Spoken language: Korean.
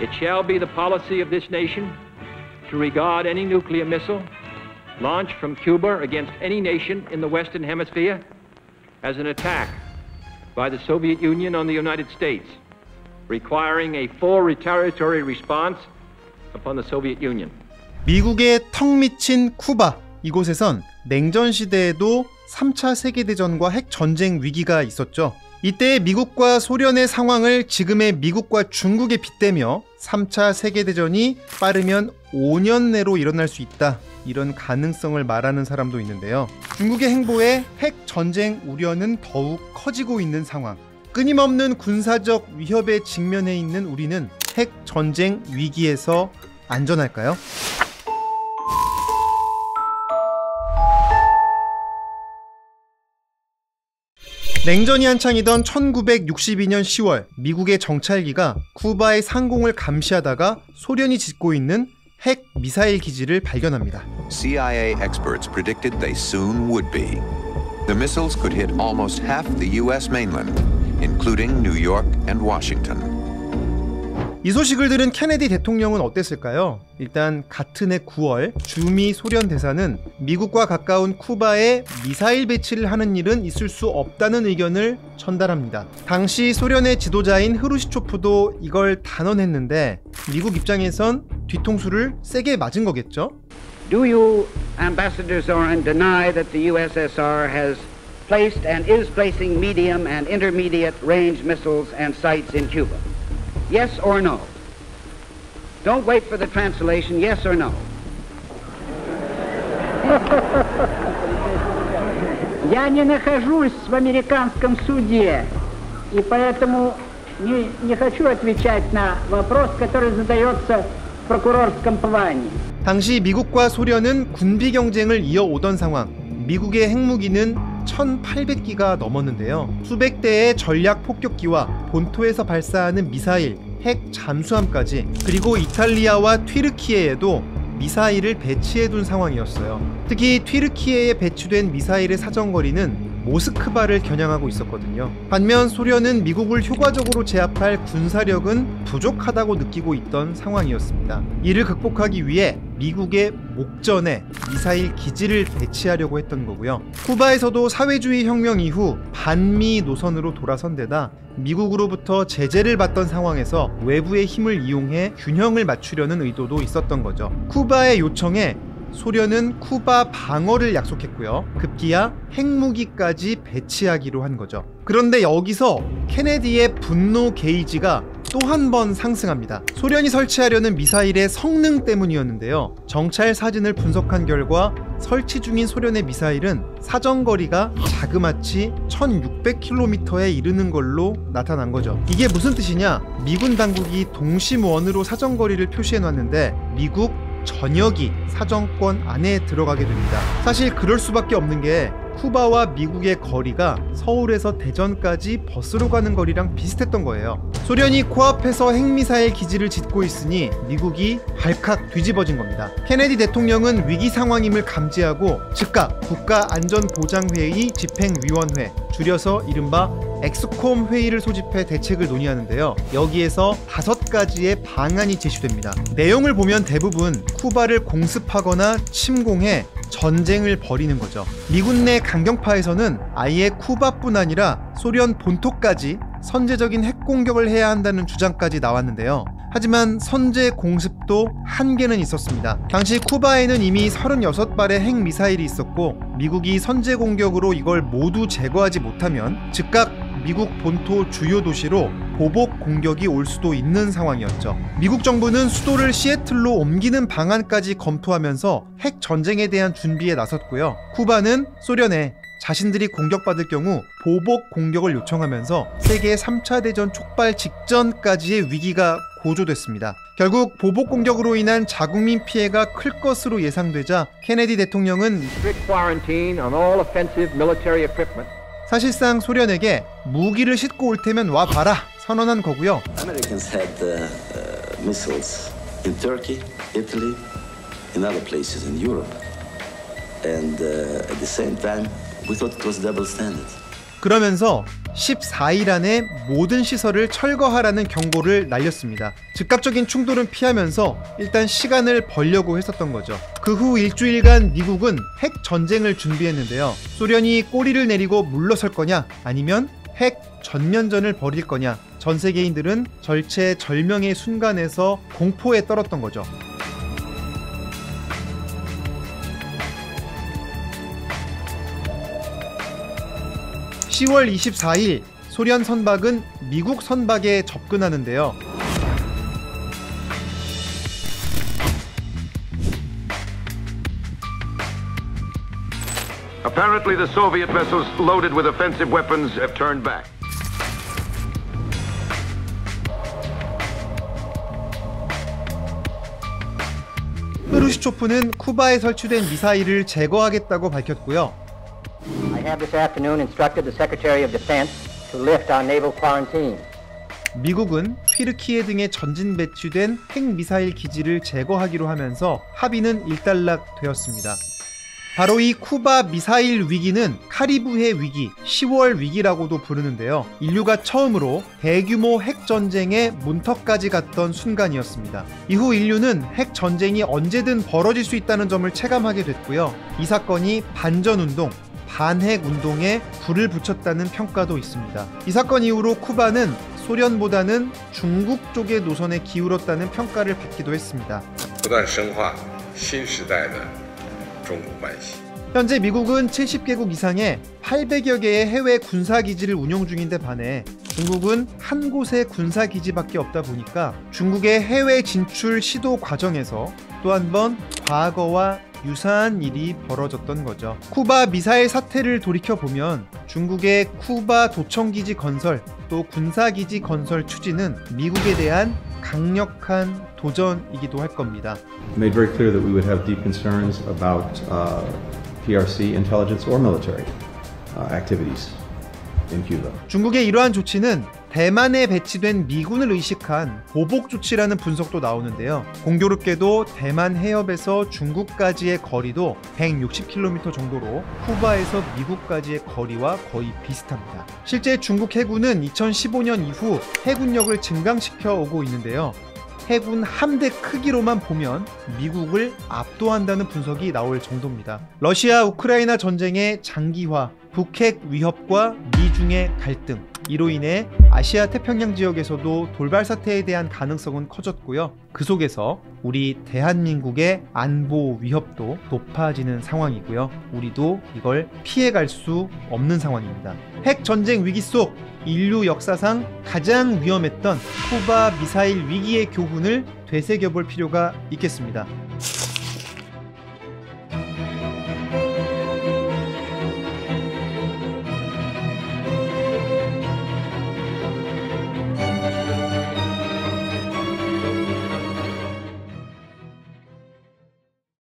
It shall be the policy of this nation to regard any nuclear missile launched from Cuba against any nation in the Western Hemisphere as an attack by the Soviet Union on the United States, requiring a full retaliatory response upon the Soviet Union. 미국의 턱 미친 쿠바, 이곳에선 냉전 시대에도 3차 세계대전과 핵전쟁 위기가 있었죠. 이때 미국과 소련의 상황을 지금의 미국과 중국에 빗대며 3차 세계대전이 빠르면 5년 내로 일어날 수 있다, 이런 가능성을 말하는 사람도 있는데요. 중국의 행보에 핵전쟁 우려는 더욱 커지고 있는 상황. 끊임없는 군사적 위협에 직면해 있는 우리는 핵전쟁 위기에서 안전할까요? 냉전이 한창이던 1962년 10월 미국의 정찰기가 쿠바의 상공을 감시하다가 소련이 짓고 있는 핵 미사일 기지를 발견합니다. CIA experts predicted they soon would be. The missiles could hit almost half the US mainland, including New York and Washington. 이 소식을 들은 케네디 대통령은 어땠을까요? 일단 같은 해 9월 주미 소련 대사는 미국과 가까운 쿠바에 미사일 배치를 하는 일은 있을 수 없다는 의견을 전달합니다. 당시 소련의 지도자인 흐루시초프도 이걸 단언했는데 미국 입장에선 뒤통수를 세게 맞은 거겠죠? Do you, Ambassador Zorin, deny that the USSR has placed and is placing medium and intermediate range missiles and sites in Cuba? Yes or no? Don't wait for the translation. Yes or no? Я не нахожусь в американском суде, и поэтому не хочу отвечать на вопрос, который задается в прокурорском плане. 당시 미국과 소련은 군비 경쟁을 이어오던 상황. 미국의 핵무기는 1,800기가 넘었는데요. 수백 대의 전략 폭격기와 본토에서 발사하는 미사일, 핵 잠수함까지, 그리고 이탈리아와 튀르키예에도 미사일을 배치해둔 상황이었어요. 특히 튀르키예에 배치된 미사일의 사정거리는 모스크바를 겨냥하고 있었거든요. 반면 소련은 미국을 효과적으로 제압할 군사력은 부족하다고 느끼고 있던 상황이었습니다. 이를 극복하기 위해 미국의 목전에 미사일 기지를 배치하려고 했던 거고요. 쿠바에서도 사회주의 혁명 이후 반미 노선으로 돌아선 데다 미국으로부터 제재를 받던 상황에서 외부의 힘을 이용해 균형을 맞추려는 의도도 있었던 거죠. 쿠바의 요청에 소련은 쿠바 방어를 약속했고요. 급기야 핵무기까지 배치하기로 한 거죠. 그런데 여기서 케네디의 분노 게이지가 또 한 번 상승합니다. 소련이 설치하려는 미사일의 성능 때문이었는데요. 정찰 사진을 분석한 결과 설치 중인 소련의 미사일은 사정거리가 자그마치 1600km에 이르는 걸로 나타난 거죠. 이게 무슨 뜻이냐? 미군 당국이 동심원으로 사정거리를 표시해놨는데 미국 전역이 사정권 안에 들어가게 됩니다. 사실 그럴 수밖에 없는 게 쿠바와 미국의 거리가 서울에서 대전까지 버스로 가는 거리랑 비슷했던 거예요. 소련이 코앞에서 핵미사일 기지를 짓고 있으니 미국이 발칵 뒤집어진 겁니다. 케네디 대통령은 위기 상황임을 감지하고 즉각 국가안전보장회의 집행위원회, 줄여서 이른바 엑스콤 회의를 소집해 대책을 논의하는데요. 여기에서 5가지의 방안이 제시됩니다. 내용을 보면 대부분 쿠바를 공습하거나 침공해 전쟁을 벌이는 거죠. 미군 내 강경파에서는 아예 쿠바뿐 아니라 소련 본토까지 선제적인 핵공격을 해야 한다는 주장까지 나왔는데요. 하지만 선제 공습도 한계는 있었습니다. 당시 쿠바에는 이미 36발의 핵미사일이 있었고 미국이 선제 공격으로 이걸 모두 제거하지 못하면 즉각 미국 본토 주요 도시로 보복 공격이 올 수도 있는 상황이었죠. 미국 정부는 수도를 시애틀로 옮기는 방안까지 검토하면서 핵 전쟁에 대한 준비에 나섰고요. 쿠바는 소련에 자신들이 공격받을 경우 보복 공격을 요청하면서 세계 3차 대전 촉발 직전까지의 위기가 고조됐습니다. 결국 보복 공격으로 인한 자국민 피해가 클 것으로 예상되자 케네디 대통령은 사실상 소련에게 무기를 싣고 올 테면 와 봐라 선언한 거고요. Americans had missiles in Turkey, Italy, in other places in Europe, and at the same time we thought it was double standard. 그러면서 14일 안에 모든 시설을 철거하라는 경고를 날렸습니다. 즉각적인 충돌은 피하면서 일단 시간을 벌려고 했었던 거죠. 그 후 일주일간 미국은 핵 전쟁을 준비했는데요. 소련이 꼬리를 내리고 물러설 거냐 아니면 핵 전면전을 벌일 거냐, 전 세계인들은 절체절명의 순간에서 공포에 떨었던 거죠. (10월 24일) 소련 선박은 미국 선박에 접근하는데요. Apparently, the Soviet vessels loaded with offensive weapons have turned back. 흐루시초프는 쿠바에 설치된 미사일을 제거하겠다고 밝혔고요. I have this afternoon instructed the Secretary of Defense to lift our naval quarantine. 미국은 튀르키예 등에 전진 배치된 핵미사일 기지를 제거하기로 하면서 합의는 일단락되었습니다. 바로 이 쿠바 미사일 위기는 카리브해 위기, 10월 위기라고도 부르는데요. 인류가 처음으로 대규모 핵전쟁의 문턱까지 갔던 순간이었습니다. 이후 인류는 핵전쟁이 언제든 벌어질 수 있다는 점을 체감하게 됐고요. 이 사건이 반전운동, 반핵운동에 불을 붙였다는 평가도 있습니다. 이 사건 이후로 쿠바는 소련보다는 중국 쪽의 노선에 기울었다는 평가를 받기도 했습니다. 현재 미국은 70개국 이상의 800여 개의 해외 군사기지를 운용 중인데 반해 중국은 한 곳의 군사기지밖에 없다 보니까 중국의 해외 진출 시도 과정에서 또 한 번 과거와 유사한 일이 벌어졌던 거죠. 쿠바 미사일 사태를 돌이켜보면 중국의 쿠바 도청기지 건설 또 군사기지 건설 추진은 미국에 대한 강력한 도전이기도 할 겁니다. Made very clear that we would have deep concerns about PRC intelligence or military activities in Cuba. 중국의 이러한 조치는 대만에 배치된 미군을 의식한 보복 조치라는 분석도 나오는데요. 공교롭게도 대만 해협에서 중국까지의 거리도 160km 정도로 쿠바에서 미국까지의 거리와 거의 비슷합니다. 실제 중국 해군은 2015년 이후 해군력을 증강시켜 오고 있는데요. 해군 함대 크기로만 보면 미국을 압도한다는 분석이 나올 정도입니다. 러시아 우크라이나 전쟁의 장기화, 북핵 위협과 미중의 갈등, 이로 인해 아시아 태평양 지역에서도 돌발 사태에 대한 가능성은 커졌고요. 그 속에서 우리 대한민국의 안보 위협도 높아지는 상황이고요. 우리도 이걸 피해갈 수 없는 상황입니다. 핵 전쟁 위기 속 인류 역사상 가장 위험했던 쿠바 미사일 위기의 교훈을 되새겨볼 필요가 있겠습니다.